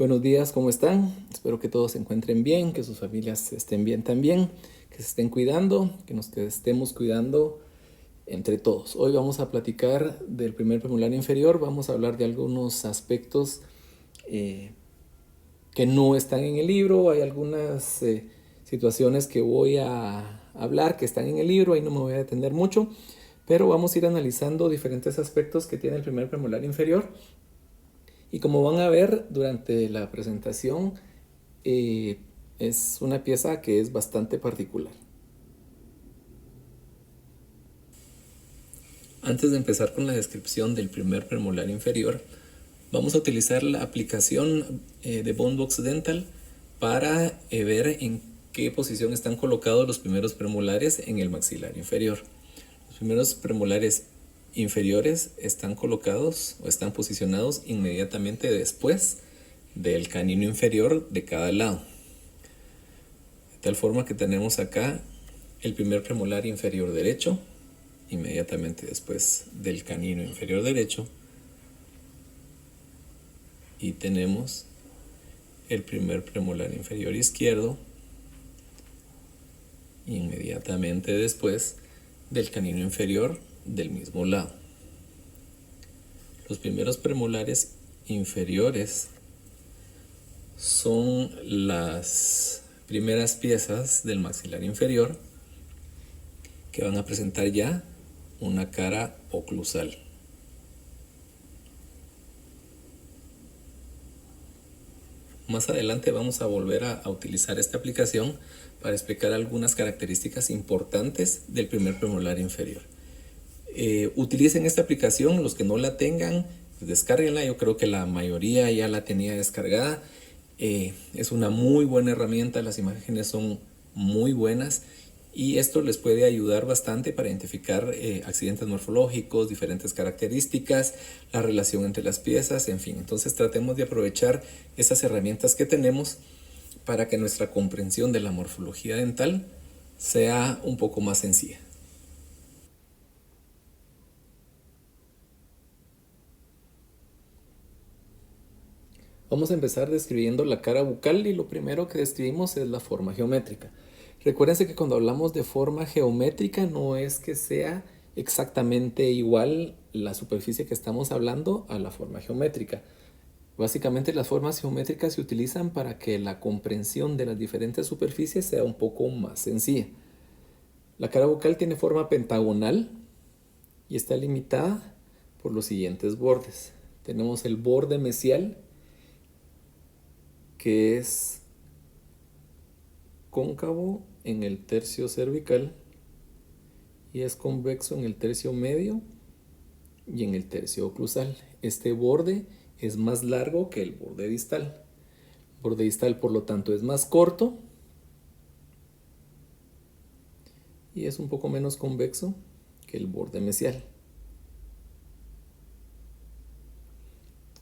Buenos días, ¿cómo están? Espero que todos se encuentren bien, que sus familias estén bien también, que se estén cuidando, que nos estemos cuidando entre todos. Hoy vamos a platicar del primer premolar inferior, vamos a hablar de algunos aspectos eh, que no están en el libro, hay algunas situaciones que voy a hablar que están en el libro, ahí no me voy a detener mucho, pero vamos a ir analizando diferentes aspectos que tiene el primer premolar inferior. Y como van a ver durante la presentación, eh, es una pieza que es bastante particular. Antes de empezar con la descripción del primer premolar inferior, vamos a utilizar la aplicación de Bonebox Dental para ver en qué posición están colocados los primeros premolares en el maxilar inferior. Los primeros premolares inferiores están colocados o están posicionados inmediatamente después del canino inferior de cada lado. De tal forma que tenemos acá el primer premolar inferior derecho, inmediatamente después del canino inferior derecho, y tenemos el primer premolar inferior izquierdo, inmediatamente después del canino inferior del mismo lado. Los primeros premolares inferiores son las primeras piezas del maxilar inferior que van a presentar ya una cara oclusal. Más adelante vamos a volver a utilizar esta aplicación para explicar algunas características importantes del primer premolar inferior. Utilicen esta aplicación, los que no la tengan, pues descárguenla. Yo creo que la mayoría ya la tenía descargada. Es una muy buena herramienta, las imágenes son muy buenas y esto les puede ayudar bastante para identificar accidentes morfológicos, diferentes características, la relación entre las piezas, en fin. Entonces tratemos de aprovechar esas herramientas que tenemos para que nuestra comprensión de la morfología dental sea un poco más sencilla. Vamos a empezar describiendo la cara bucal y lo primero que describimos es la forma geométrica. Recuérdense que cuando hablamos de forma geométrica no es que sea exactamente igual la superficie que estamos hablando a la forma geométrica. Básicamente las formas geométricas se utilizan para que la comprensión de las diferentes superficies sea un poco más sencilla. La cara bucal tiene forma pentagonal y está limitada por los siguientes bordes. Tenemos el borde mesial, que es cóncavo en el tercio cervical y es convexo en el tercio medio y en el tercio oclusal. Este borde es más largo que el borde distal. El borde distal, por lo tanto, es más corto y es un poco menos convexo que el borde mesial.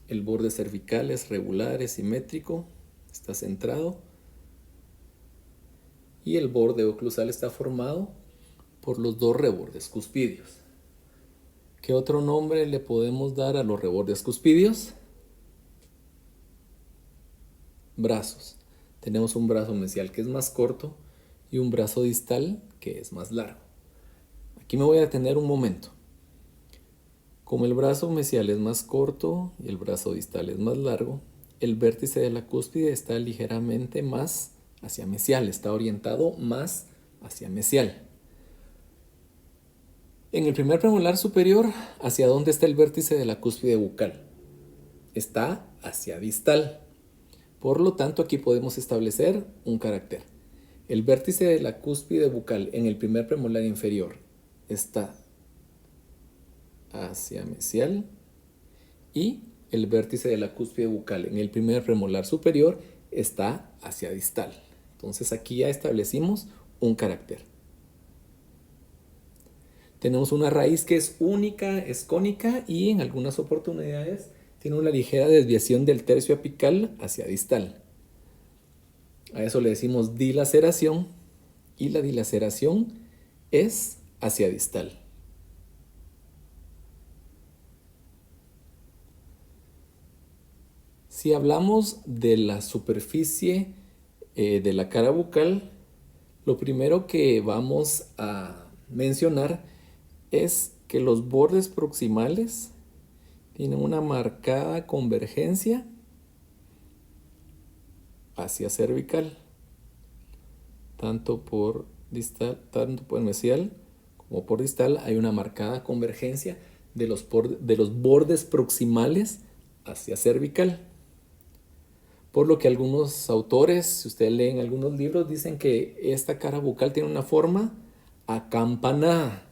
El borde cervical es regular, es simétrico, está centrado y el borde oclusal está formado por los dos rebordes cuspidios. ¿Qué otro nombre le podemos dar a los rebordes cuspidios? Brazos. Tenemos un brazo mesial que es más corto y un brazo distal que es más largo. Aquí me voy a detener un momento. Como el brazo mesial es más corto y el brazo distal es más largo, el vértice de la cúspide está ligeramente más hacia mesial, está orientado más hacia mesial. En el primer premolar superior, ¿hacia dónde está el vértice de la cúspide bucal? Está hacia distal. Por lo tanto, aquí podemos establecer un carácter. El vértice de la cúspide bucal en el primer premolar inferior está hacia mesial y el vértice de la cúspide bucal en el primer premolar superior está hacia distal. Entonces aquí ya establecimos un carácter. Tenemos una raíz que es única, es cónica y en algunas oportunidades tiene una ligera desviación del tercio apical hacia distal. A eso le decimos dilaceración y la dilaceración es hacia distal. Si hablamos de la superficie de la cara bucal, lo primero que vamos a mencionar es que los bordes proximales tienen una marcada convergencia hacia cervical, tanto por mesial como por distal. Hay una marcada convergencia de los bordes proximales hacia cervical. Por lo que algunos autores, si ustedes leen algunos libros, dicen que esta cara bucal tiene una forma acampanada.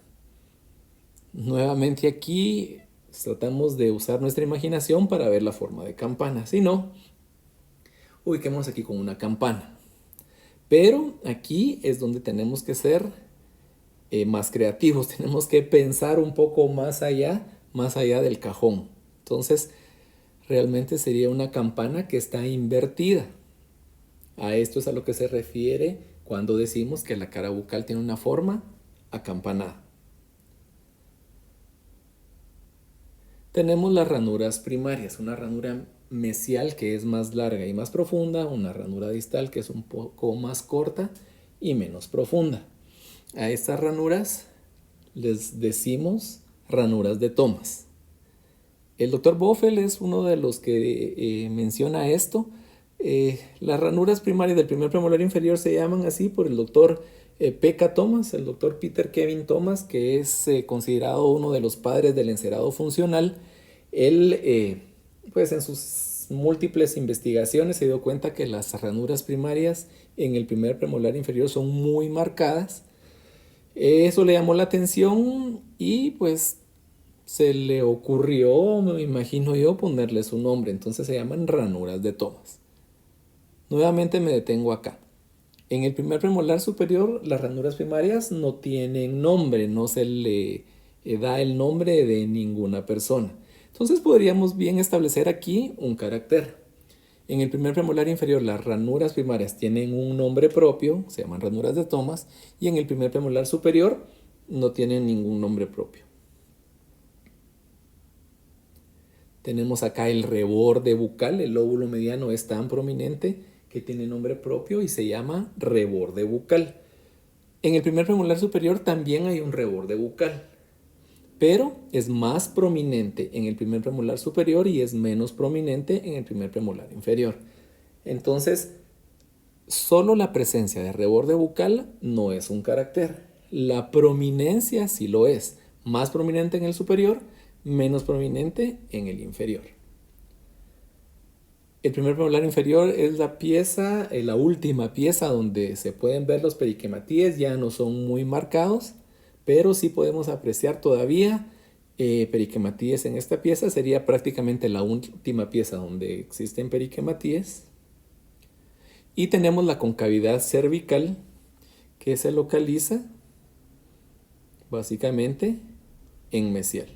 Nuevamente aquí tratamos de usar nuestra imaginación para ver la forma de campana. Si no, ubiquemos aquí con una campana. Pero aquí es donde tenemos que ser más creativos. Tenemos que pensar un poco más allá del cajón. Entonces, realmente sería una campana que está invertida. A esto es a lo que se refiere cuando decimos que la cara bucal tiene una forma acampanada. Tenemos las ranuras primarias, una ranura mesial que es más larga y más profunda, una ranura distal que es un poco más corta y menos profunda. A estas ranuras les decimos ranuras de Thomas. El doctor Boffel es uno de los que menciona esto. Las ranuras primarias del primer premolar inferior se llaman así por el doctor P.K. Thomas, el doctor Peter Kevin Thomas, que es considerado uno de los padres del encerado funcional. Él, pues en sus múltiples investigaciones se dio cuenta que las ranuras primarias en el primer premolar inferior son muy marcadas. Eso le llamó la atención y pues se le ocurrió, me imagino yo, ponerle su nombre. Entonces se llaman ranuras de Thomas. Nuevamente me detengo acá. En el primer premolar superior, las ranuras primarias no tienen nombre, no se le da el nombre de ninguna persona. Entonces podríamos bien establecer aquí un carácter. En el primer premolar inferior, las ranuras primarias tienen un nombre propio, se llaman ranuras de Thomas, y en el primer premolar superior no tienen ningún nombre propio. Tenemos acá el reborde bucal, el lóbulo mediano es tan prominente que tiene nombre propio y se llama reborde bucal. En el primer premolar superior también hay un reborde bucal, pero es más prominente en el primer premolar superior y es menos prominente en el primer premolar inferior. Entonces, solo la presencia de reborde bucal no es un carácter. La prominencia sí lo es, más prominente en el superior, menos prominente en el inferior. El primer premolar inferior es la pieza, la última pieza donde se pueden ver los periquematíes, ya no son muy marcados, pero sí podemos apreciar todavía periquematíes en esta pieza. Sería prácticamente la última pieza donde existen periquematíes. Y tenemos la concavidad cervical que se localiza básicamente en mesial.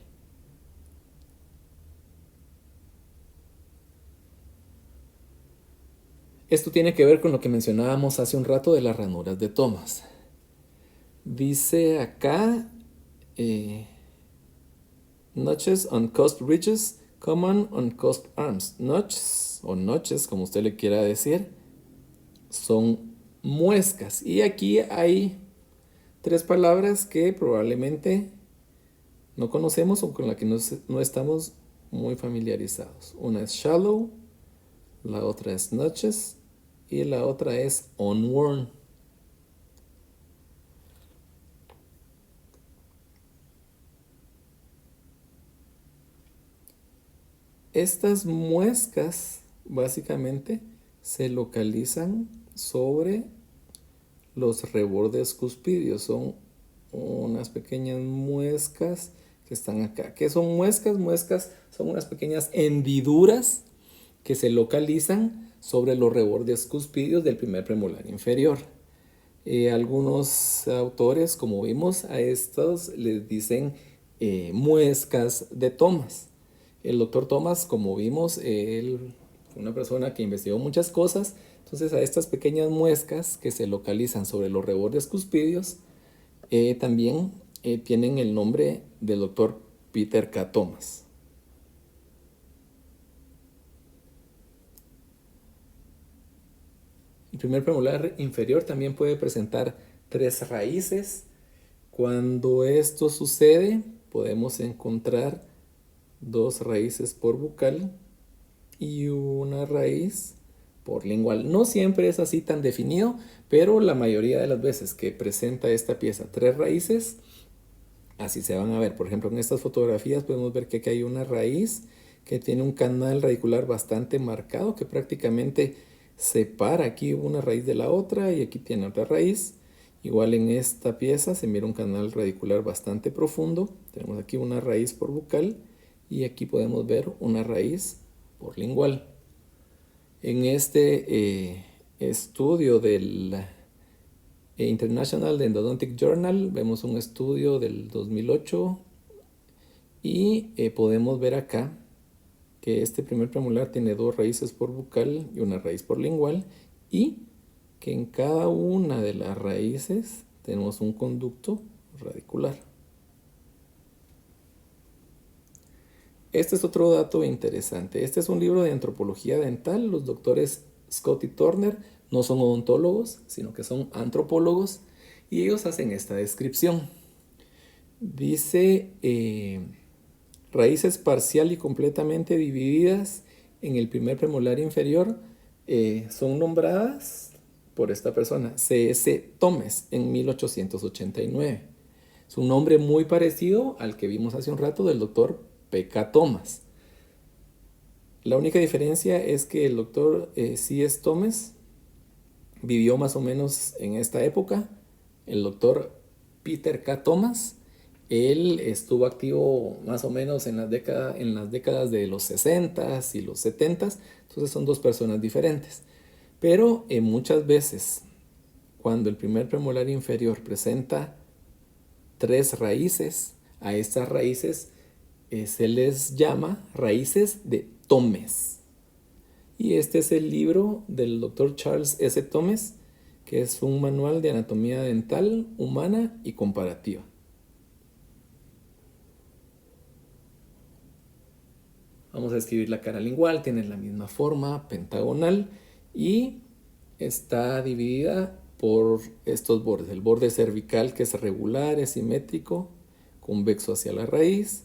Esto tiene que ver con lo que mencionábamos hace un rato de las ranuras de Thomas. Dice acá, notches on cusp ridges, common on cusp arms. Notches o noches, como usted le quiera decir, son muescas. Y aquí hay tres palabras que probablemente no conocemos o con las que no estamos muy familiarizados. Una es shallow, la otra es notches y la otra es unworn. Estas muescas básicamente se localizan sobre los rebordes cuspidios. Son unas pequeñas muescas que están acá. ¿Qué son muescas? Muescas son unas pequeñas hendiduras que se localizan sobre los rebordes cuspidios del primer premolar inferior. Algunos autores, como vimos, a estos les dicen muescas de Thomas. El doctor Thomas, como vimos, él fue una persona que investigó muchas cosas. Entonces a estas pequeñas muescas que se localizan sobre los rebordes cuspidios también tienen el nombre del doctor Peter K. Thomas. primer premolar inferior también puede presentar 3 raíces. Cuando esto sucede, podemos encontrar 2 raíces por bucal y una raíz por lingual. No siempre es así tan definido, pero la mayoría de las veces que presenta esta pieza 3 raíces, así se van a ver. Por ejemplo, en estas fotografías podemos ver que aquí hay una raíz que tiene un canal radicular bastante marcado, que prácticamente separa aquí una raíz de la otra, y aquí tiene otra raíz. Igual en esta pieza se mira un canal radicular bastante profundo. Tenemos aquí una raíz por bucal y aquí podemos ver una raíz por lingual. En este estudio del International Endodontic Journal vemos un estudio del 2008 y podemos ver acá que este primer premolar tiene 2 raíces por bucal y una raíz por lingual, y que en cada una de las raíces tenemos un conducto radicular. Este es otro dato interesante. Este es un libro de antropología dental. Los doctores Scott y Turner no son odontólogos, sino que son antropólogos, y ellos hacen esta descripción. Dice, raíces parcial y completamente divididas en el primer premolar inferior son nombradas por esta persona, C.S. Thomas, en 1889. Es un nombre muy parecido al que vimos hace un rato del doctor P.K. Thomas. La única diferencia es que el doctor C.S. Thomas vivió más o menos en esta época. El doctor Peter K. Thomas, él estuvo activo más o menos en las décadas de los 60s y los 70s, entonces son 2 personas diferentes. Pero muchas veces, cuando el primer premolar inferior presenta 3 raíces, a estas raíces se les llama raíces de Thomas. Y este es el libro del Dr. Charles S. Thomas, que es un manual de anatomía dental humana y comparativa. Vamos a escribir la cara lingual, tiene la misma forma, pentagonal, y está dividida por estos bordes. El borde cervical, que es regular, es simétrico, convexo hacia la raíz.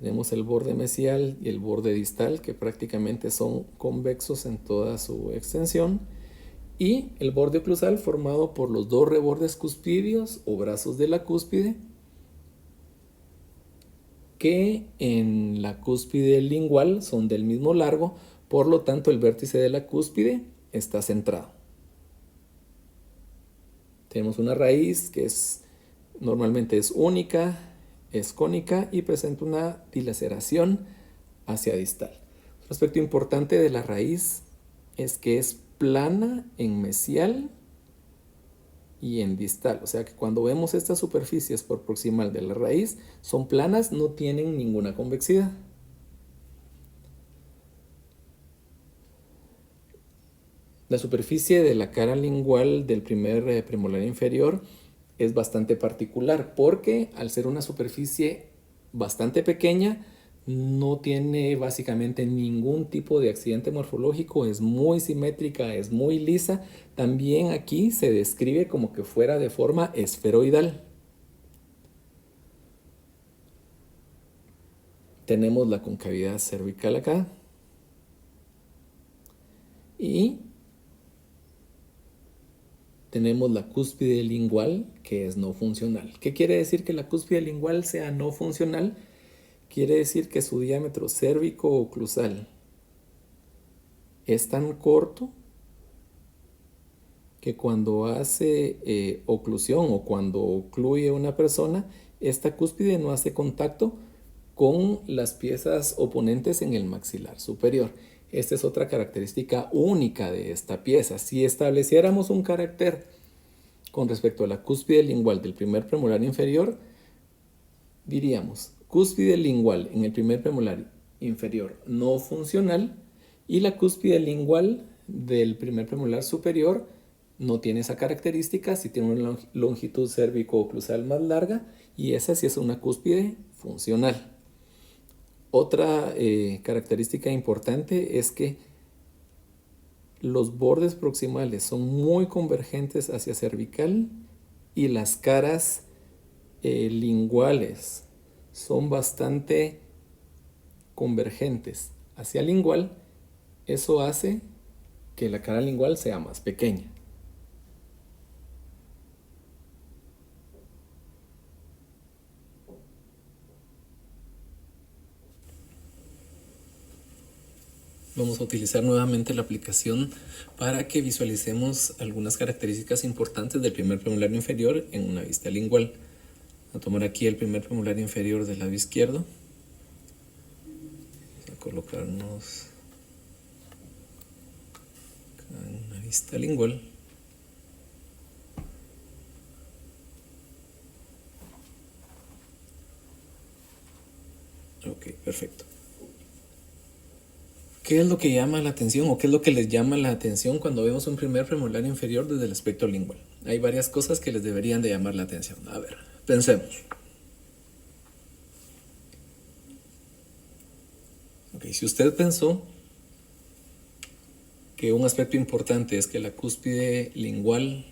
Tenemos el borde mesial y el borde distal, que prácticamente son convexos en toda su extensión. Y el borde oclusal, formado por los 2 rebordes cuspídeos o brazos de la cúspide, que en la cúspide lingual son del mismo largo, por lo tanto el vértice de la cúspide está centrado. Tenemos una raíz que normalmente es única, es cónica y presenta una dilaceración hacia distal. Un aspecto importante de la raíz es que es plana en mesial y en distal. O sea que cuando vemos estas superficies por proximal de la raíz, son planas, no tienen ninguna convexidad. La superficie de la cara lingual del primer premolar inferior es bastante particular, porque al ser una superficie bastante pequeña, no tiene básicamente ningún tipo de accidente morfológico, es muy simétrica, es muy lisa. También aquí se describe como que fuera de forma esferoidal. Tenemos la concavidad cervical acá. Y tenemos la cúspide lingual, que es no funcional. ¿Qué quiere decir que la cúspide lingual sea no funcional? Quiere decir que su diámetro cérvico-oclusal es tan corto que cuando hace oclusión o cuando ocluye una persona, esta cúspide no hace contacto con las piezas oponentes en el maxilar superior. Esta es otra característica única de esta pieza. Si estableciéramos un carácter con respecto a la cúspide lingual del primer premolar inferior, diríamos cúspide lingual en el primer premolar inferior no funcional, y la cúspide lingual del primer premolar superior no tiene esa característica, si tiene una longitud cérvico-oclusal más larga, y esa sí es una cúspide funcional. Otra característica importante es que los bordes proximales son muy convergentes hacia cervical y las caras linguales son bastante convergentes hacia lingual. Eso hace que la cara lingual sea más pequeña. Vamos a utilizar nuevamente la aplicación para que visualicemos algunas características importantes del primer premolario inferior en una vista lingual. Voy a tomar aquí el primer premolario inferior del lado izquierdo. Vamos a colocarnos acá en una vista lingual. Ok, perfecto. ¿Qué es lo que llama la atención o qué es lo que les llama la atención cuando vemos un primer premolario inferior desde el aspecto lingual? Hay varias cosas que les deberían de llamar la atención. A ver, pensemos. Ok, si usted pensó que un aspecto importante es que la cúspide lingual,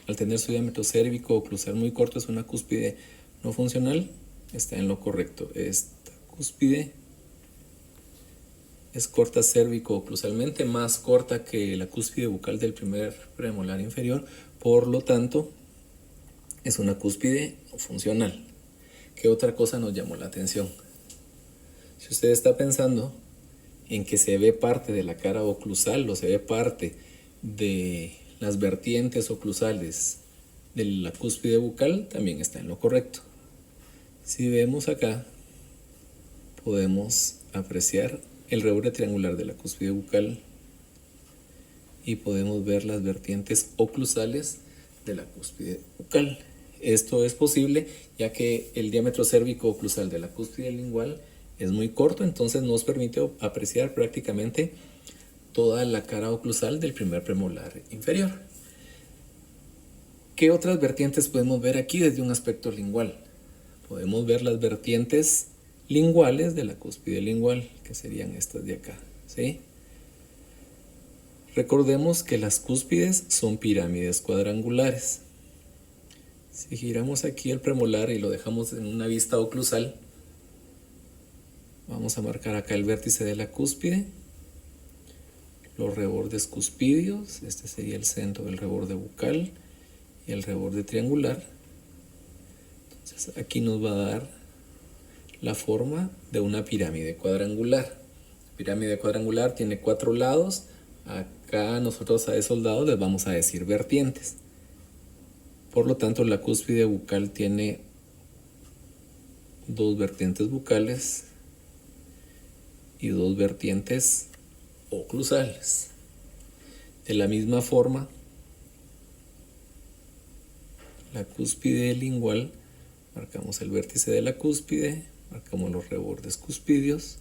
al tener su diámetro cérvico o oclusal muy corto, es una cúspide no funcional, está en lo correcto. Esta cúspide es corta cérvico-oclusalmente, más corta que la cúspide bucal del primer premolar inferior, por lo tanto es una cúspide funcional. ¿Qué otra cosa nos llamó la atención? Si usted está pensando en que se ve parte de la cara oclusal o se ve parte de las vertientes oclusales de la cúspide bucal, también está en lo correcto. Si vemos acá, podemos apreciar el reborde triangular de la cúspide bucal y podemos ver las vertientes oclusales de la cúspide bucal. Esto es posible ya que el diámetro cérvico oclusal de la cúspide lingual es muy corto, entonces nos permite apreciar prácticamente toda la cara oclusal del primer premolar inferior. ¿Qué otras vertientes podemos ver aquí desde un aspecto lingual? Podemos ver las vertientes linguales de la cúspide lingual, que serían estas de acá, ¿sí? Recordemos que las cúspides son pirámides cuadrangulares. Si giramos aquí el premolar y lo dejamos en una vista oclusal, vamos a marcar acá el vértice de la cúspide, los rebordes cuspidios, este sería el centro del reborde bucal y el reborde triangular. Entonces aquí nos va a dar la forma de una pirámide cuadrangular. La pirámide cuadrangular tiene 4 lados. Acá nosotros a esos lados les vamos a decir vertientes. Por lo tanto, la cúspide bucal tiene 2 vertientes bucales y 2 vertientes oclusales. De la misma forma, la cúspide lingual, marcamos el vértice de la cúspide, marcamos los rebordes cuspidios,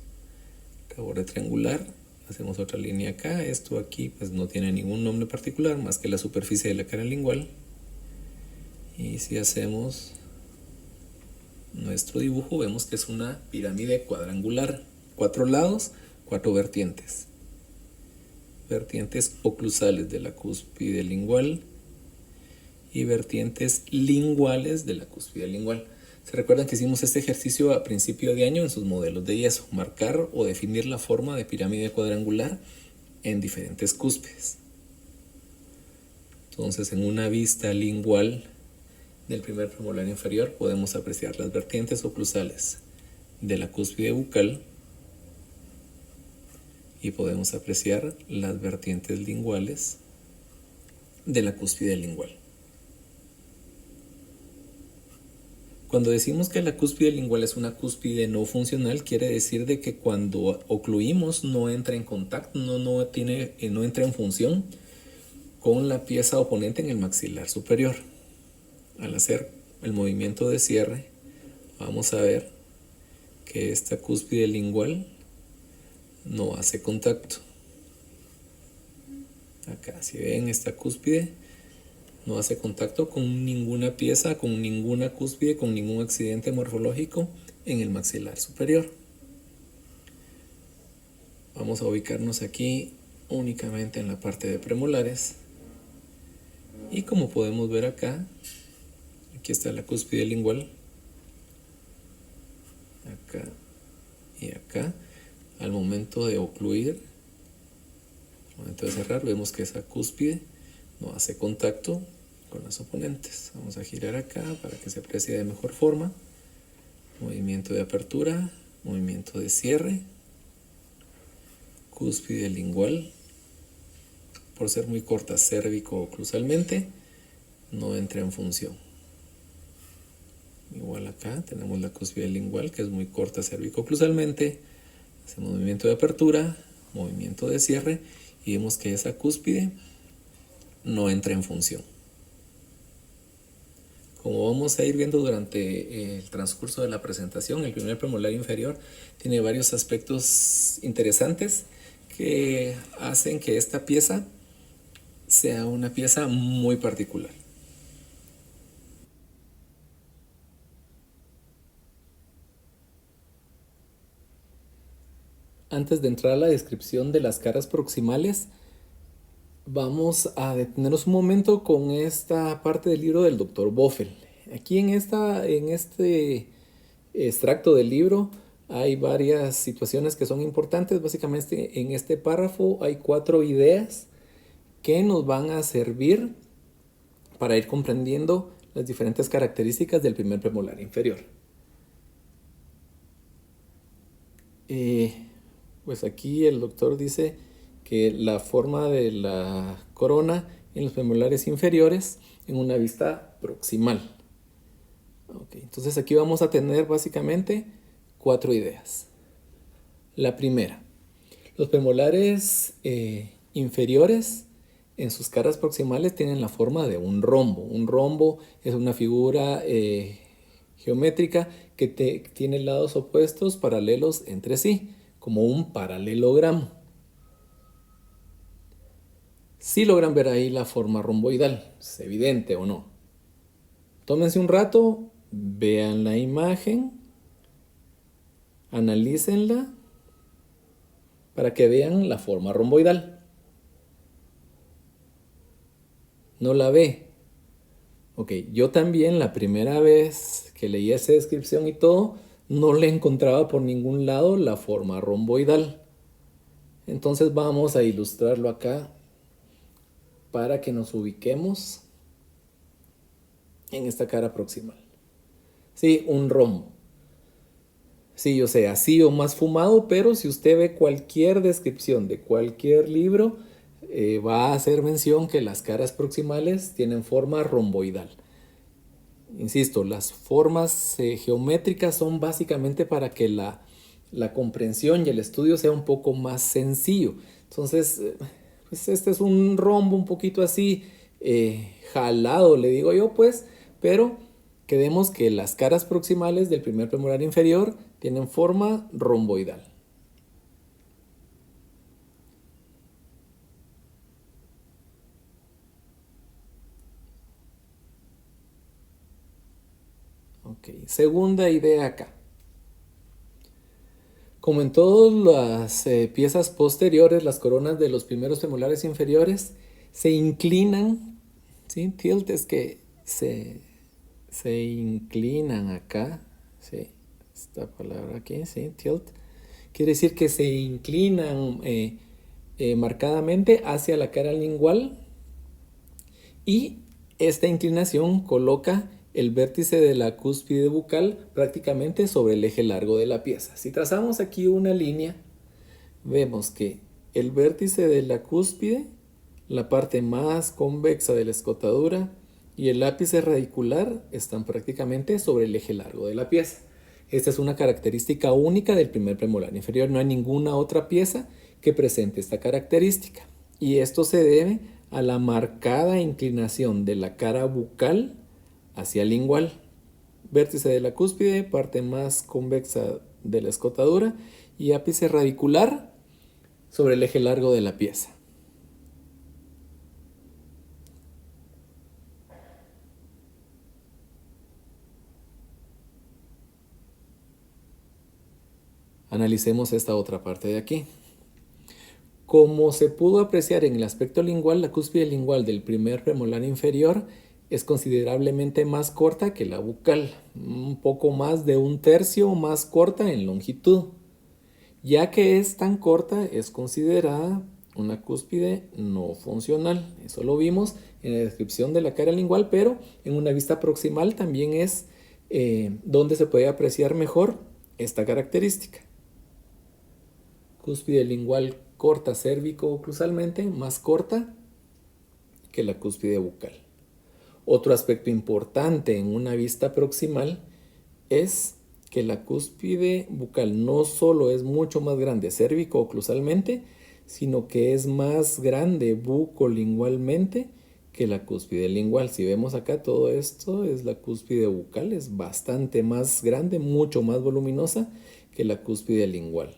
reborde triangular, hacemos otra línea acá. Esto aquí pues no tiene ningún nombre particular más que la superficie de la cara lingual. Y si hacemos nuestro dibujo, vemos que es una pirámide cuadrangular, 4 lados, 4 vertientes. Vertientes oclusales de la cúspide lingual y vertientes linguales de la cúspide lingual. Se recuerdan que hicimos este ejercicio a principio de año en sus modelos de yeso, marcar o definir la forma de pirámide cuadrangular en diferentes cúspides. Entonces, en una vista lingual del primer premolar inferior podemos apreciar las vertientes oclusales de la cúspide bucal y podemos apreciar las vertientes linguales de la cúspide lingual. Cuando decimos que la cúspide lingual es una cúspide no funcional, quiere decir de que cuando ocluimos no entra en contacto, no entra en función con la pieza oponente en el maxilar superior. Al hacer el movimiento de cierre, vamos a ver que esta cúspide lingual no hace contacto. Acá, si ven, esta cúspide no hace contacto con ninguna pieza, con ninguna cúspide, con ningún accidente morfológico en el maxilar superior. Vamos a ubicarnos aquí únicamente en la parte de premolares. Y como podemos ver acá, aquí está la cúspide lingual, acá y acá. Al momento de ocluir, al momento de cerrar, vemos que esa cúspide no hace contacto con las oponentes. Vamos a girar acá para que se aprecie de mejor forma. Movimiento de apertura, movimiento de cierre, cúspide lingual. Por ser muy corta cérvico-oclusalmente, no entra en función. Igual acá tenemos la cúspide lingual, que es muy corta cérvico-oclusalmente. Hacemos movimiento de apertura, movimiento de cierre, y vemos que esa cúspide no entra en función. Como vamos a ir viendo durante el transcurso de la presentación, el primer premolar inferior tiene varios aspectos interesantes que hacen que esta pieza sea una pieza muy particular. Antes de entrar a la descripción de las caras proximales, vamos a detenernos un momento con esta parte del libro del Dr. Boffel. Aquí en este extracto del libro hay varias situaciones que son importantes. Básicamente en este párrafo hay 4 ideas que nos van a servir para ir comprendiendo las diferentes características del primer premolar inferior. Pues aquí el doctor dice que la forma de la corona en los premolares inferiores en una vista proximal. Okay, entonces aquí vamos a tener básicamente 4 ideas. La primera, los premolares inferiores en sus caras proximales tienen la forma de un rombo. Un rombo es una figura geométrica que tiene lados opuestos paralelos entre sí, como un paralelogramo. Si logran ver ahí la forma romboidal, ¿es evidente o no? Tómense un rato, vean la imagen, analícenla para que vean la forma romboidal. ¿No la ve? Ok, yo también la primera vez que leí esa descripción y todo, no le encontraba por ningún lado la forma romboidal. Entonces vamos a ilustrarlo acá para que nos ubiquemos en esta cara proximal. Sí, un rombo. Sí, yo sé, así o más fumado, pero si usted ve cualquier descripción de cualquier libro, va a hacer mención que las caras proximales tienen forma romboidal. Insisto, las formas geométricas son básicamente para que la comprensión y el estudio sea un poco más sencillo. Entonces, pues este es un rombo un poquito así jalado, le digo yo, pues, pero quedemos que las caras proximales del primer premolar inferior tienen forma romboidal. Ok, segunda idea acá. Como en todas las piezas posteriores, las coronas de los primeros premolares inferiores se inclinan, ¿sí? Tilt es que se inclinan acá, ¿sí? Esta palabra aquí, ¿sí? Tilt. Quiere decir que se inclinan marcadamente hacia la cara lingual y esta inclinación coloca el vértice de la cúspide bucal prácticamente sobre el eje largo de la pieza. Si trazamos aquí una línea, vemos que el vértice de la cúspide, la parte más convexa de la escotadura y el ápice radicular están prácticamente sobre el eje largo de la pieza. Esta es una característica única del primer premolar inferior. No hay ninguna otra pieza que presente esta característica. Y esto se debe a la marcada inclinación de la cara bucal hacia el lingual. Vértice de la cúspide, parte más convexa de la escotadura y ápice radicular sobre el eje largo de la pieza. Analicemos esta otra parte de aquí. Como se pudo apreciar en el aspecto lingual, la cúspide lingual del primer premolar inferior es considerablemente más corta que la bucal, un poco más de 1/3 más corta en longitud. Ya que es tan corta, es considerada una cúspide no funcional. Eso lo vimos en la descripción de la cara lingual, pero en una vista proximal también es donde se puede apreciar mejor esta característica. Cúspide lingual corta cérvico-oclusalmente, más corta que la cúspide bucal. Otro aspecto importante en una vista proximal es que la cúspide bucal no solo es mucho más grande cérvico-oclusalmente, sino que es más grande bucolingualmente que la cúspide lingual. Si vemos acá, todo esto es la cúspide bucal, es bastante más grande, mucho más voluminosa que la cúspide lingual.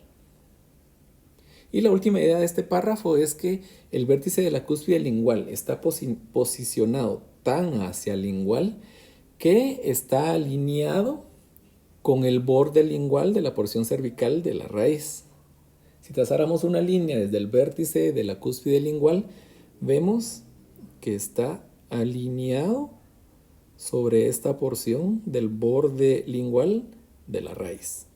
Y la última idea de este párrafo es que el vértice de la cúspide lingual está posicionado tan hacia lingual que está alineado con el borde lingual de la porción cervical de la raíz. Si trazáramos una línea desde el vértice de la cúspide lingual, vemos que está alineado sobre esta porción del borde lingual de la raíz.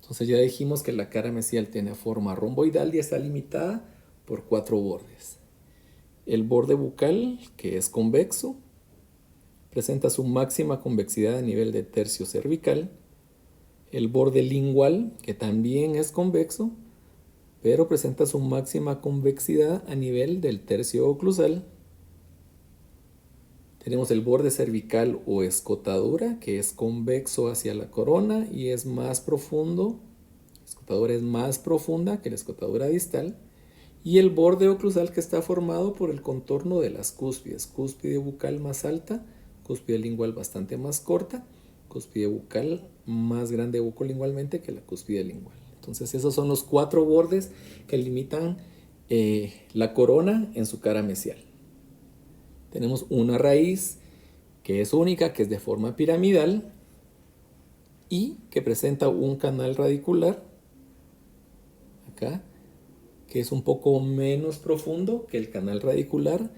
Entonces ya dijimos que la cara mesial tiene forma romboidal y está limitada por 4 bordes. El borde bucal, que es convexo, presenta su máxima convexidad a nivel de tercio cervical. El borde lingual, que también es convexo, pero presenta su máxima convexidad a nivel del tercio oclusal. Tenemos el borde cervical o escotadura, que es convexo hacia la corona y es más profundo. La escotadura es más profunda que la escotadura distal. Y el borde oclusal, que está formado por el contorno de las cúspides. Cúspide bucal más alta, cúspide lingual bastante más corta, cúspide bucal más grande bucolingualmente que la cúspide lingual. Entonces esos son los 4 bordes que limitan la corona en su cara mesial. Tenemos una raíz que es única, que es de forma piramidal y que presenta un canal radicular, acá, que es un poco menos profundo que el canal radicular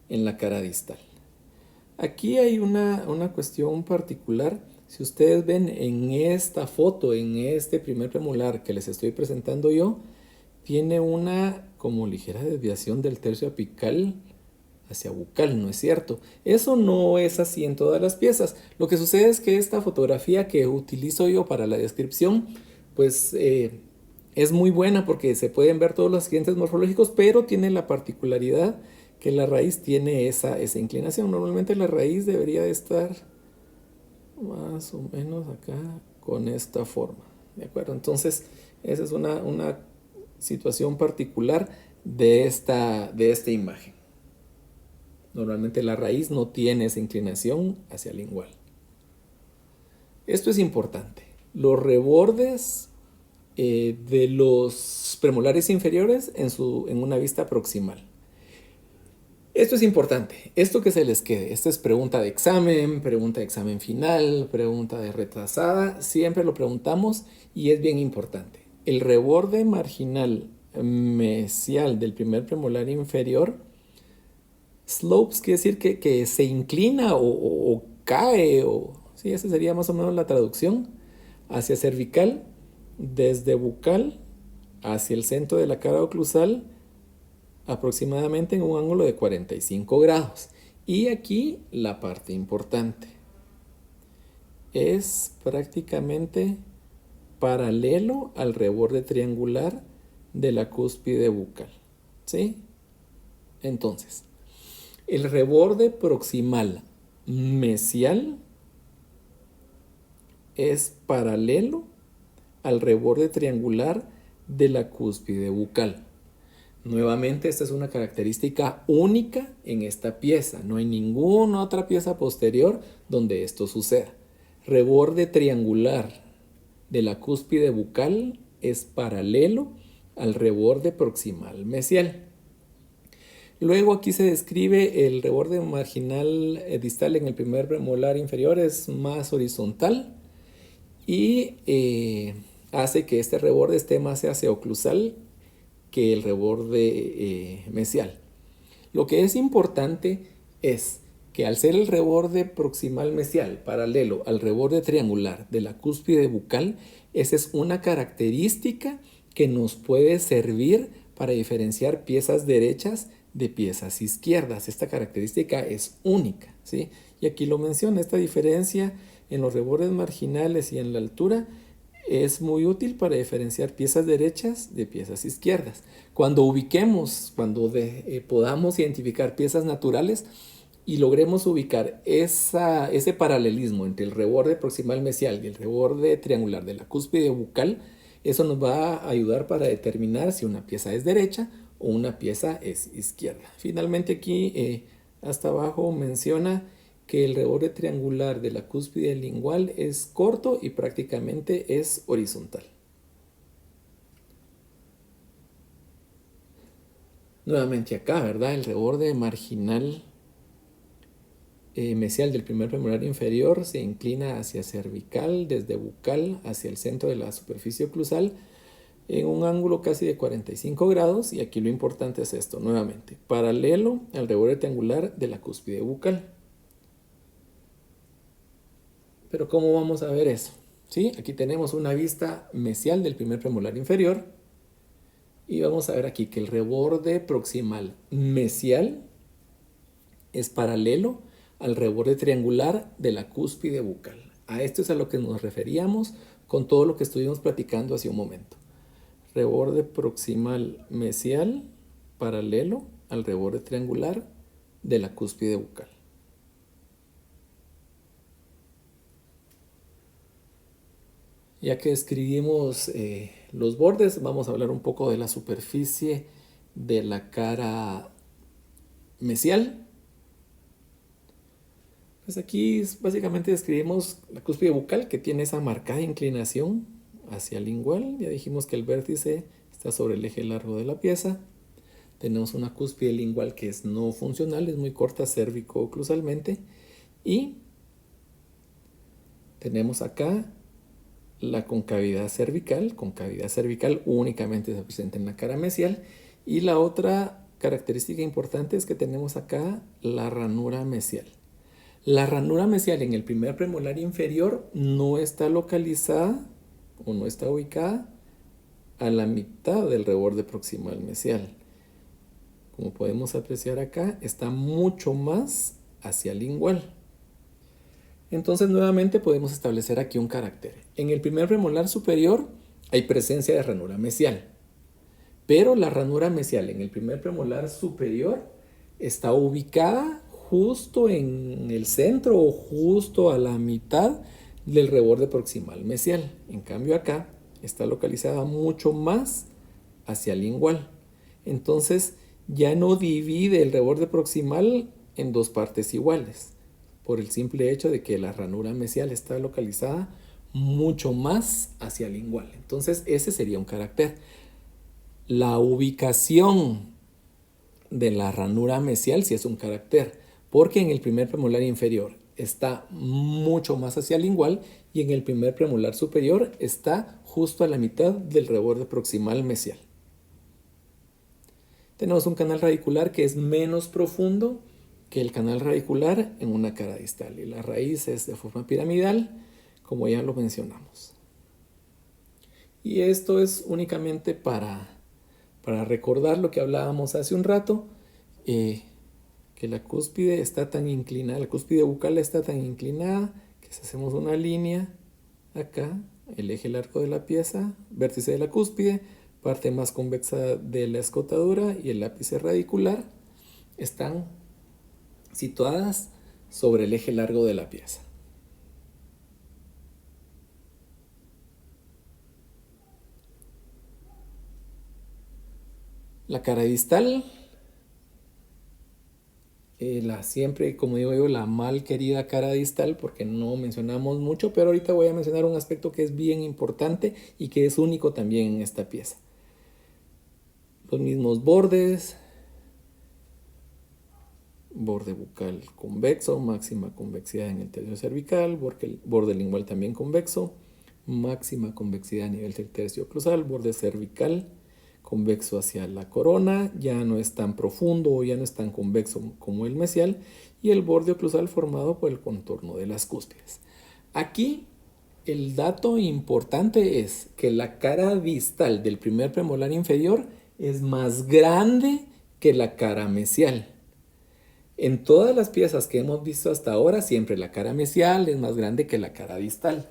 en la cara distal. Aquí hay una cuestión particular. Si ustedes ven en esta foto, en este primer premolar que les estoy presentando yo, tiene una como ligera desviación del tercio apical hacia bucal, ¿no es cierto? Eso no es así en todas las piezas. Lo que sucede es que esta fotografía que utilizo yo para la descripción, pues es muy buena porque se pueden ver todos los accidentes morfológicos, pero tiene la particularidad que la raíz tiene esa inclinación. Normalmente la raíz debería de estar más o menos acá con esta forma, ¿de acuerdo? Entonces, esa es una situación particular de esta imagen. Normalmente la raíz no tiene esa inclinación hacia lingual. Esto es importante. Los rebordes de los premolares inferiores en una vista proximal. Esto es importante. Esto que se les quede. Esta es pregunta de examen final, pregunta de retrasada. Siempre lo preguntamos y es bien importante. El reborde marginal mesial del primer premolar inferior, slopes quiere decir que se inclina o cae, sí, esa sería más o menos la traducción, hacia cervical, desde bucal hacia el centro de la cara oclusal, aproximadamente en un ángulo de 45 grados. Y aquí la parte importante. Es prácticamente paralelo al reborde triangular de la cúspide bucal. ¿Sí? Entonces, el reborde proximal mesial es paralelo al reborde triangular de la cúspide bucal. Nuevamente, esta es una característica única en esta pieza. No hay ninguna otra pieza posterior donde esto suceda. Reborde triangular de la cúspide bucal es paralelo al reborde proximal mesial. Luego aquí se describe el reborde marginal distal en el primer premolar inferior es más horizontal y hace que este reborde esté más hacia oclusal que el reborde mesial. Lo que es importante es que al ser el reborde proximal mesial paralelo al reborde triangular de la cúspide bucal, esa es una característica que nos puede servir para diferenciar piezas derechas de piezas izquierdas. Esta característica es única, ¿sí? Y aquí lo menciona, esta diferencia en los rebordes marginales y en la altura es muy útil para diferenciar piezas derechas de piezas izquierdas. Cuando ubiquemos, podamos identificar piezas naturales y logremos ubicar ese paralelismo entre el reborde proximal mesial y el reborde triangular de la cúspide bucal, eso nos va a ayudar para determinar si una pieza es derecha o una pieza es izquierda. Finalmente aquí hasta abajo menciona que el reborde triangular de la cúspide lingual es corto y prácticamente es horizontal. Nuevamente acá, ¿verdad? El reborde marginal mesial del primer premolar inferior se inclina hacia cervical, desde bucal hacia el centro de la superficie oclusal en un ángulo casi de 45 grados, y aquí lo importante es esto, nuevamente, paralelo al reborde triangular de la cúspide bucal. Pero ¿cómo vamos a ver eso? ¿Sí? Aquí tenemos una vista mesial del primer premolar inferior y vamos a ver aquí que el reborde proximal mesial es paralelo al reborde triangular de la cúspide bucal. A esto es a lo que nos referíamos con todo lo que estuvimos platicando hace un momento. Reborde proximal mesial paralelo al reborde triangular de la cúspide bucal. Ya que escribimos los bordes, vamos a hablar un poco de la superficie de la cara mesial. Pues aquí básicamente describimos la cúspide bucal, que tiene esa marcada inclinación hacia el lingual. Ya dijimos que el vértice está sobre el eje largo de la pieza. Tenemos una cúspide lingual que es no funcional, es muy corta cérvico-oclusalmente. Y tenemos acá la concavidad cervical únicamente se presenta en la cara mesial, y la otra característica importante es que tenemos acá la ranura mesial. La ranura mesial en el primer premolar inferior no está localizada o no está ubicada a la mitad del reborde proximal mesial. Como podemos apreciar acá, está mucho más hacia el lingual. Entonces nuevamente podemos establecer aquí un carácter. En el primer premolar superior hay presencia de ranura mesial, pero la ranura mesial en el primer premolar superior está ubicada justo en el centro o justo a la mitad del reborde proximal mesial. En cambio acá está localizada mucho más hacia el lingual. Entonces ya no divide el reborde proximal en dos partes iguales, por el simple hecho de que la ranura mesial está localizada mucho más hacia el lingual. Entonces ese sería un carácter. La ubicación de la ranura mesial sí es un carácter, porque en el primer premolar inferior está mucho más hacia el lingual y en el primer premolar superior está justo a la mitad del reborde proximal mesial. Tenemos un canal radicular que es menos profundo que el canal radicular en una cara distal, y la raíz es de forma piramidal, como ya lo mencionamos. Y esto es únicamente para recordar lo que hablábamos hace un rato, que la cúspide está tan inclinada, la cúspide bucal está tan inclinada que si hacemos una línea acá, el eje largo de la pieza, vértice de la cúspide, parte más convexa de la escotadura y el ápice radicular están situadas sobre el eje largo de la pieza. La cara distal, siempre, como digo yo, la mal querida cara distal, porque no mencionamos mucho, pero ahorita voy a mencionar un aspecto que es bien importante y que es único también en esta pieza. Los mismos bordes, borde bucal convexo, máxima convexidad en el tercio cervical, borde lingual también convexo, máxima convexidad a nivel del tercio oclusal, borde cervical convexo hacia la corona, ya no es tan profundo o ya no es tan convexo como el mesial, y el borde oclusal formado por el contorno de las cúspides. Aquí el dato importante es que la cara distal del primer premolar inferior es más grande que la cara mesial. En todas las piezas que hemos visto hasta ahora, siempre la cara mesial es más grande que la cara distal.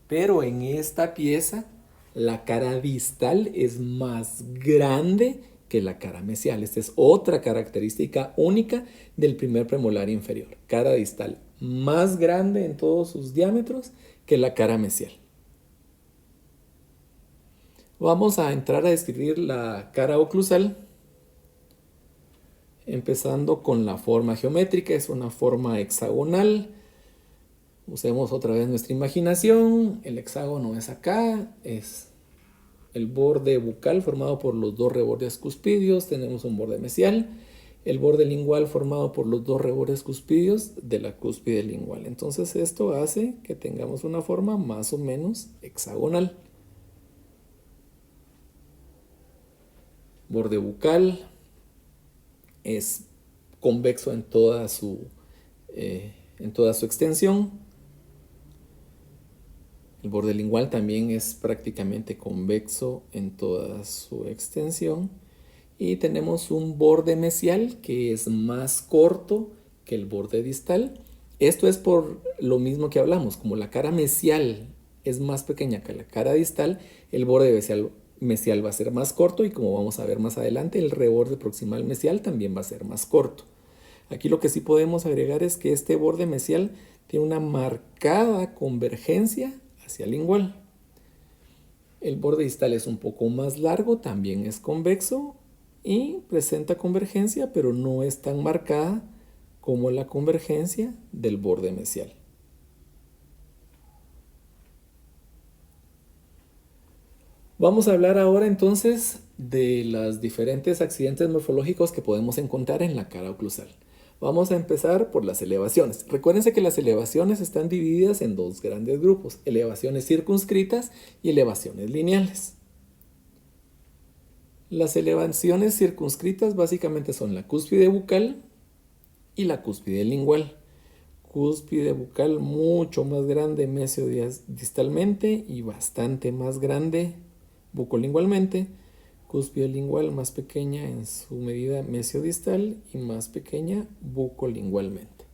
Pero en esta pieza, la cara distal es más grande que la cara mesial. Esta es otra característica única del primer premolar inferior. Cara distal más grande en todos sus diámetros que la cara mesial. Vamos a entrar a describir la cara oclusal, empezando con la forma geométrica. Es una forma hexagonal. Usemos otra vez nuestra imaginación. El hexágono es acá, es el borde bucal formado por los dos rebordes cuspidios. Tenemos un borde mesial. El borde lingual formado por los dos rebordes cuspidios de la cúspide lingual. Entonces esto hace que tengamos una forma más o menos hexagonal. Borde bucal es convexo en toda su extensión. El borde lingual también es prácticamente convexo en toda su extensión. Y tenemos un borde mesial que es más corto que el borde distal. Esto es por lo mismo que hablamos. Como la cara mesial es más pequeña que la cara distal, el borde mesial va a ser más corto, y como vamos a ver más adelante, el reborde proximal mesial también va a ser más corto. Aquí lo que sí podemos agregar es que este borde mesial tiene una marcada convergencia hacia el lingual. El borde distal es un poco más largo, también es convexo y presenta convergencia, pero no es tan marcada como la convergencia del borde mesial. Vamos a hablar ahora entonces de los diferentes accidentes morfológicos que podemos encontrar en la cara oclusal. Vamos a empezar por las elevaciones. Recuérdense que las elevaciones están divididas en dos grandes grupos: elevaciones circunscritas y elevaciones lineales. Las elevaciones circunscritas básicamente son la cúspide bucal y la cúspide lingual. Cúspide bucal mucho más grande mesiodistalmente y bastante más grande bucolingualmente. Cúspide lingual más pequeña en su medida mesiodistal y más pequeña bucolingualmente.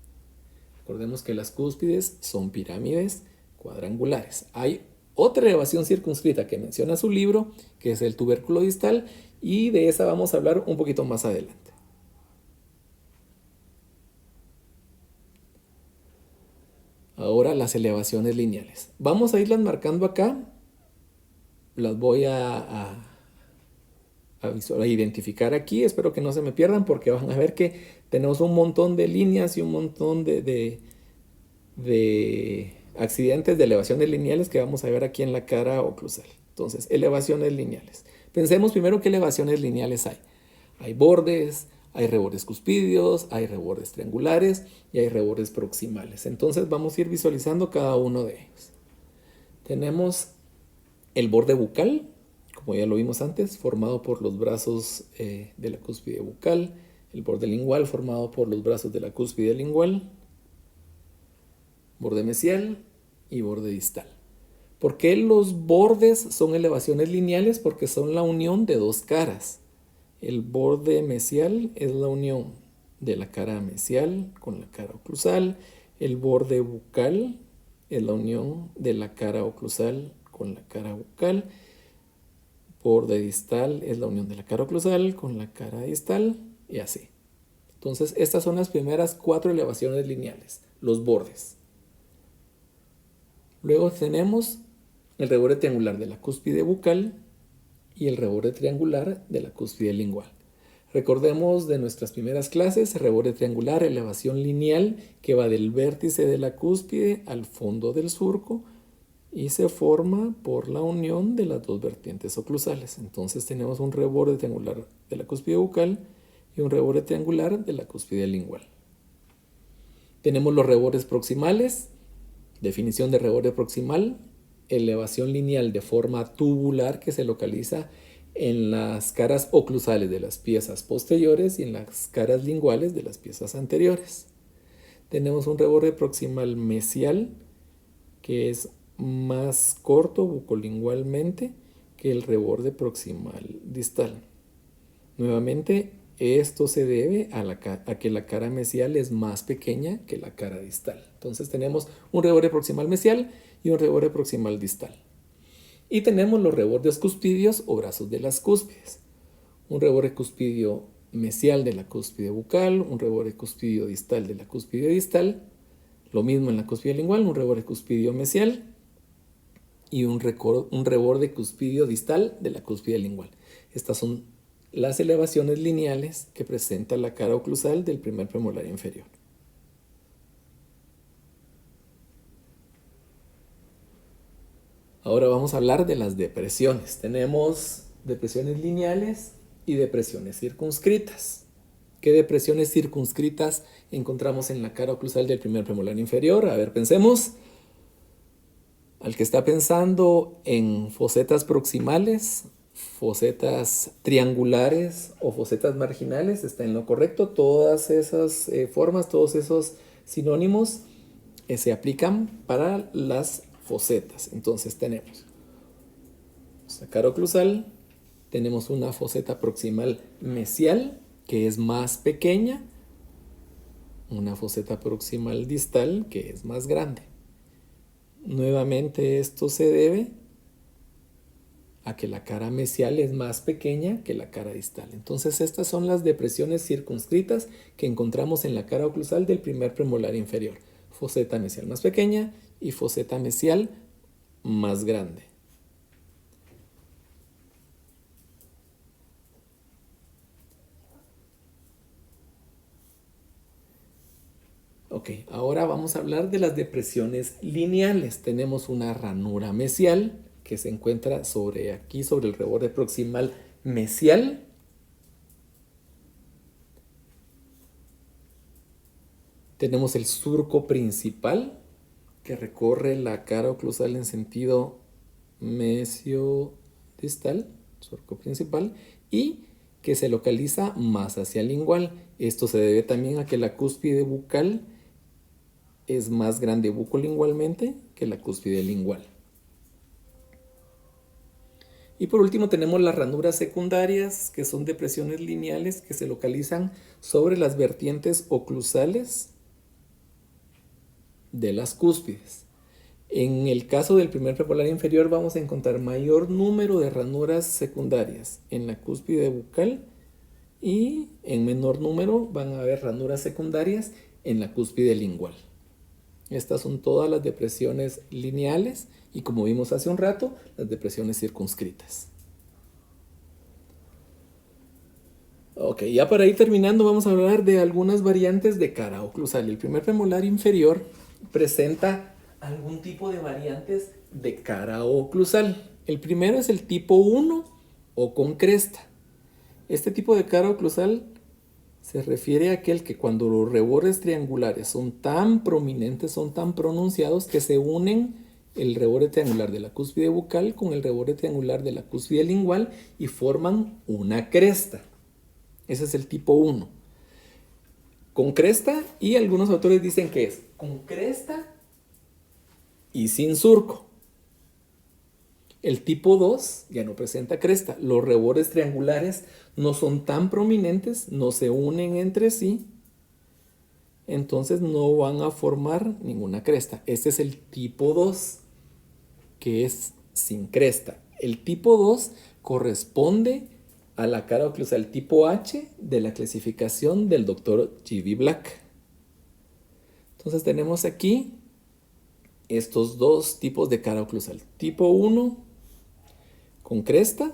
Recordemos que las cúspides son pirámides cuadrangulares. Hay otra elevación circunscrita que menciona su libro, que es el tubérculo distal, y de esa vamos a hablar un poquito más adelante. Ahora las elevaciones lineales. Vamos a irlas marcando acá. Las voy a identificar aquí. Espero que no se me pierdan, porque van a ver que tenemos un montón de líneas y un montón de accidentes de elevaciones lineales que vamos a ver aquí en la cara oclusal. Entonces, elevaciones lineales. Pensemos primero qué elevaciones lineales hay. Hay bordes, hay rebordes cuspidios, hay rebordes triangulares y hay rebordes proximales. Entonces vamos a ir visualizando cada uno de ellos. Tenemos el borde bucal, como ya lo vimos antes, formado por los brazos de la cúspide bucal. El borde lingual formado por los brazos de la cúspide lingual. Borde mesial y borde distal. ¿Por qué los bordes son elevaciones lineales? Porque son la unión de dos caras. El borde mesial es la unión de la cara mesial con la cara oclusal. El borde bucal es la unión de la cara oclusal con la cara bucal. Borde distal es la unión de la cara oclusal con la cara distal, y así. Entonces, estas son las primeras 4 elevaciones lineales, los bordes. Luego tenemos el reborde triangular de la cúspide bucal y el reborde triangular de la cúspide lingual. Recordemos de nuestras primeras clases: reborde triangular, elevación lineal que va del vértice de la cúspide al fondo del surco y se forma por la unión de las dos vertientes oclusales. Entonces tenemos un reborde triangular de la cúspide bucal y un reborde triangular de la cúspide lingual. Tenemos los rebordes proximales. Definición de reborde proximal: elevación lineal de forma tubular que se localiza en las caras oclusales de las piezas posteriores y en las caras linguales de las piezas anteriores. Tenemos un reborde proximal mesial, que es más corto bucolingualmente que el reborde proximal distal. Nuevamente, esto se debe a que la cara mesial es más pequeña que la cara distal. Entonces tenemos un reborde proximal mesial y un reborde proximal distal. Y tenemos los rebordes cuspidios o brazos de las cúspides. Un reborde cuspidio mesial de la cúspide bucal, un reborde cuspidio distal de la cúspide distal. Lo mismo en la cúspide lingual, un reborde cuspidio mesial y un reborde cuspidio distal de la cúspide lingual. Estas son las elevaciones lineales que presenta la cara oclusal del primer premolar inferior. Ahora vamos a hablar de las depresiones. Tenemos depresiones lineales y depresiones circunscritas. ¿Qué depresiones circunscritas encontramos en la cara oclusal del primer premolar inferior? A ver, pensemos. Al que está pensando en fosetas proximales, fosetas triangulares o fosetas marginales, está en lo correcto. Todas esas formas, todos esos sinónimos se aplican para las fosetas. Entonces tenemos la cara oclusal, tenemos una foseta proximal mesial que es más pequeña, una foseta proximal distal que es más grande. Nuevamente esto se debe a que la cara mesial es más pequeña que la cara distal. Entonces estas son las depresiones circunscritas que encontramos en la cara oclusal del primer premolar inferior. Foseta mesial más pequeña y foseta mesial más grande. Ok, ahora vamos a hablar de las depresiones lineales. Tenemos una ranura mesial que se encuentra sobre el reborde proximal mesial. Tenemos el surco principal que recorre la cara oclusal en sentido mesiodistal, surco principal, y que se localiza más hacia el lingual. Esto se debe también a que la cúspide bucal es más grande bucolingualmente que la cúspide lingual. Y por último tenemos las ranuras secundarias, que son depresiones lineales que se localizan sobre las vertientes oclusales de las cúspides. En el caso del primer premolar inferior vamos a encontrar mayor número de ranuras secundarias en la cúspide bucal y en menor número van a haber ranuras secundarias en la cúspide lingual. Estas son todas las depresiones lineales y, como vimos hace un rato, las depresiones circunscritas. Ok, ya para ir terminando vamos a hablar de algunas variantes de cara oclusal. El primer premolar inferior presenta algún tipo de variantes de cara oclusal. El primero es el tipo 1 o con cresta. Este tipo de cara oclusal se refiere a aquel que cuando los rebordes triangulares son tan prominentes, son tan pronunciados que se unen el reborde triangular de la cúspide bucal con el reborde triangular de la cúspide lingual y forman una cresta. Ese es el tipo 1. Con cresta, y algunos autores dicen que es con cresta y sin surco. El tipo 2 ya no presenta cresta. Los rebordes triangulares no son tan prominentes, no se unen entre sí, entonces no van a formar ninguna cresta. Este es el tipo 2, que es sin cresta. El tipo 2 corresponde a la cara oclusal tipo H de la clasificación del Dr. G.B. Black. Entonces tenemos aquí estos dos tipos de cara oclusal. Tipo 1 con cresta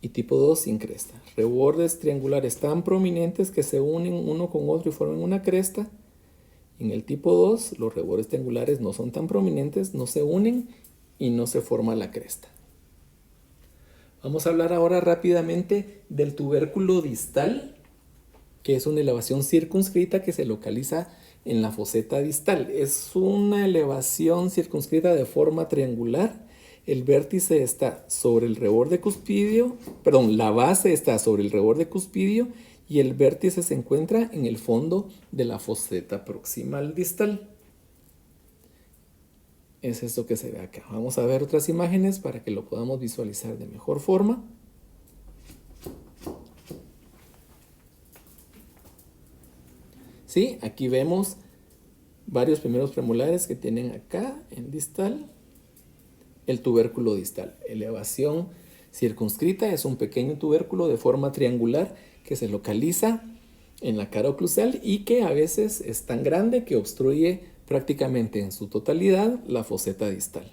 y tipo 2 sin cresta. Rebordes triangulares tan prominentes que se unen uno con otro y forman una cresta. En el tipo 2 los rebordes triangulares no son tan prominentes, no se unen y no se forma la cresta. Vamos a hablar ahora rápidamente del tubérculo distal, que es una elevación circunscrita que se localiza en la foseta distal. Es una elevación circunscrita de forma triangular. El vértice está sobre el reborde cuspidio, perdón, la base está sobre el reborde cuspidio y el vértice se encuentra en el fondo de la foseta proximal distal. Es esto que se ve acá. Vamos a ver otras imágenes para que lo podamos visualizar de mejor forma. Sí, aquí vemos varios primeros premolares que tienen acá en distal el tubérculo distal. Elevación circunscrita es un pequeño tubérculo de forma triangular que se localiza en la cara oclusal y que a veces es tan grande que obstruye prácticamente en su totalidad la foseta distal.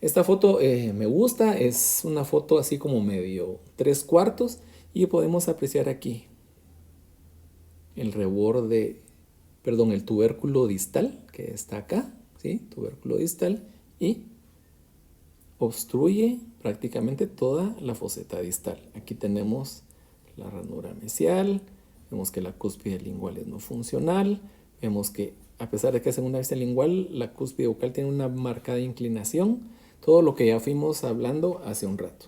Esta foto me gusta, es una foto así como medio 3/4 y podemos apreciar aquí el reborde, perdón, el tubérculo distal que está acá, ¿sí? Tubérculo distal y obstruye prácticamente toda la foseta distal. Aquí tenemos la ranura mesial, vemos que la cúspide lingual es no funcional, vemos que a pesar de que es en una vista lingual, la cúspide bucal tiene una marcada inclinación, todo lo que ya fuimos hablando hace un rato.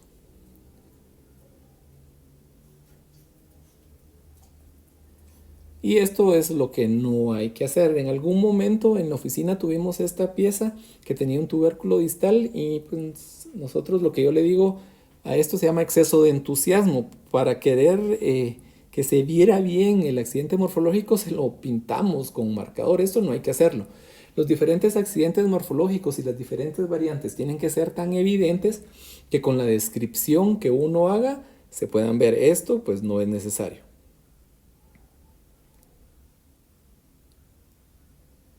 Y esto es lo que no hay que hacer. En algún momento en la oficina tuvimos esta pieza que tenía un tubérculo distal y pues nosotros lo que yo le digo a esto se llama exceso de entusiasmo. Para querer que se viera bien el accidente morfológico se lo pintamos con marcador. Esto no hay que hacerlo. Los diferentes accidentes morfológicos y las diferentes variantes tienen que ser tan evidentes que con la descripción que uno haga se puedan ver. Esto pues no es necesario.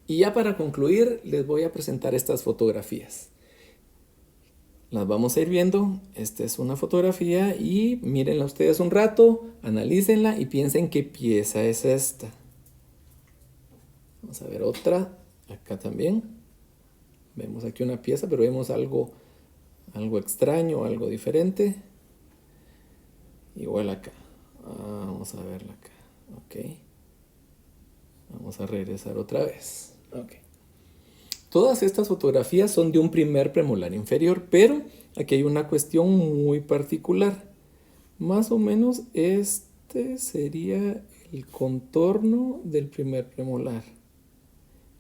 Y ya para concluir, les voy a presentar estas fotografías. Las vamos a ir viendo. Esta es una fotografía y mírenla ustedes un rato, analícenla y piensen qué pieza es esta. Vamos a ver otra, acá también. Vemos aquí una pieza, pero vemos algo extraño, algo diferente. Igual acá. Vamos a verla acá. Ok. Vamos a regresar otra vez. Okay. Todas estas fotografías son de un primer premolar inferior, pero aquí hay una cuestión muy particular. Más o menos este sería el contorno del primer premolar.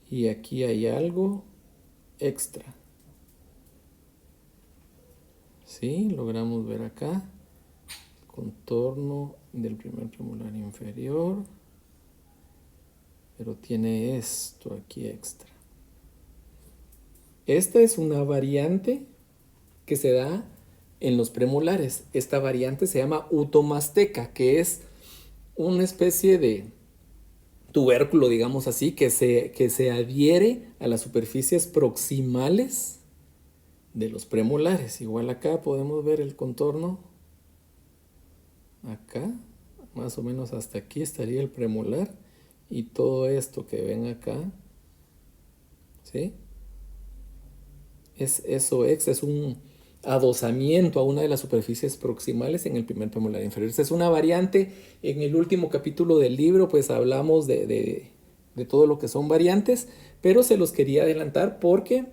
Y aquí hay algo extra. ¿Sí? Logramos ver acá. Contorno del primer premolar inferior. Pero tiene esto aquí extra. Esta es una variante que se da en los premolares. Esta variante se llama utomasteca, que es una especie de tubérculo, digamos así, que se adhiere a las superficies proximales de los premolares. Igual acá podemos ver el contorno. Acá, más o menos hasta aquí estaría el premolar. Y todo esto que ven acá, ¿sí? Es un adosamiento a una de las superficies proximales en el primer premolar inferior. Esta es una variante. En el último capítulo del libro pues hablamos de todo lo que son variantes, pero se los quería adelantar porque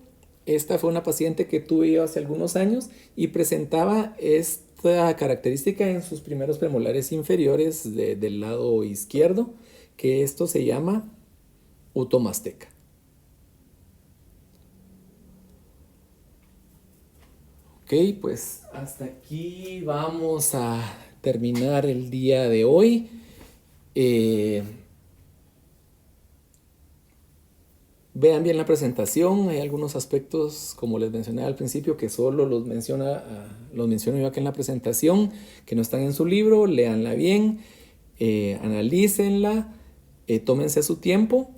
esta fue una paciente que tuve yo hace algunos años y presentaba esta característica en sus primeros premolares inferiores del lado izquierdo, que esto se llama utomasteca. Ok, pues hasta aquí vamos a terminar el día de hoy. Vean bien la presentación, hay algunos aspectos, como les mencioné al principio, que solo los menciono yo aquí en la presentación, que no están en su libro. Léanla bien, analícenla. Tómense su tiempo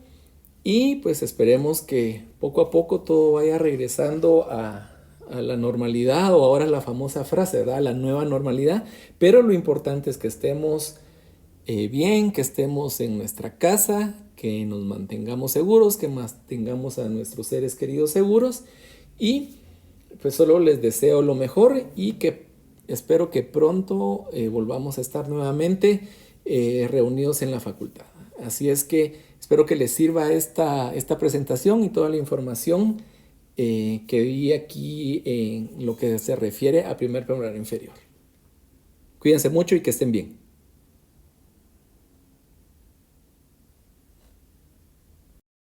y pues esperemos que poco a poco todo vaya regresando a la normalidad, o ahora la famosa frase, ¿verdad? La nueva normalidad. Pero lo importante es que estemos bien, que estemos en nuestra casa, que nos mantengamos seguros, que mantengamos a nuestros seres queridos seguros y pues solo les deseo lo mejor y que espero que pronto volvamos a estar nuevamente reunidos en la facultad. Así es que espero que les sirva esta presentación y toda la información que di aquí en lo que se refiere a primer premolar inferior. Cuídense mucho y que estén bien.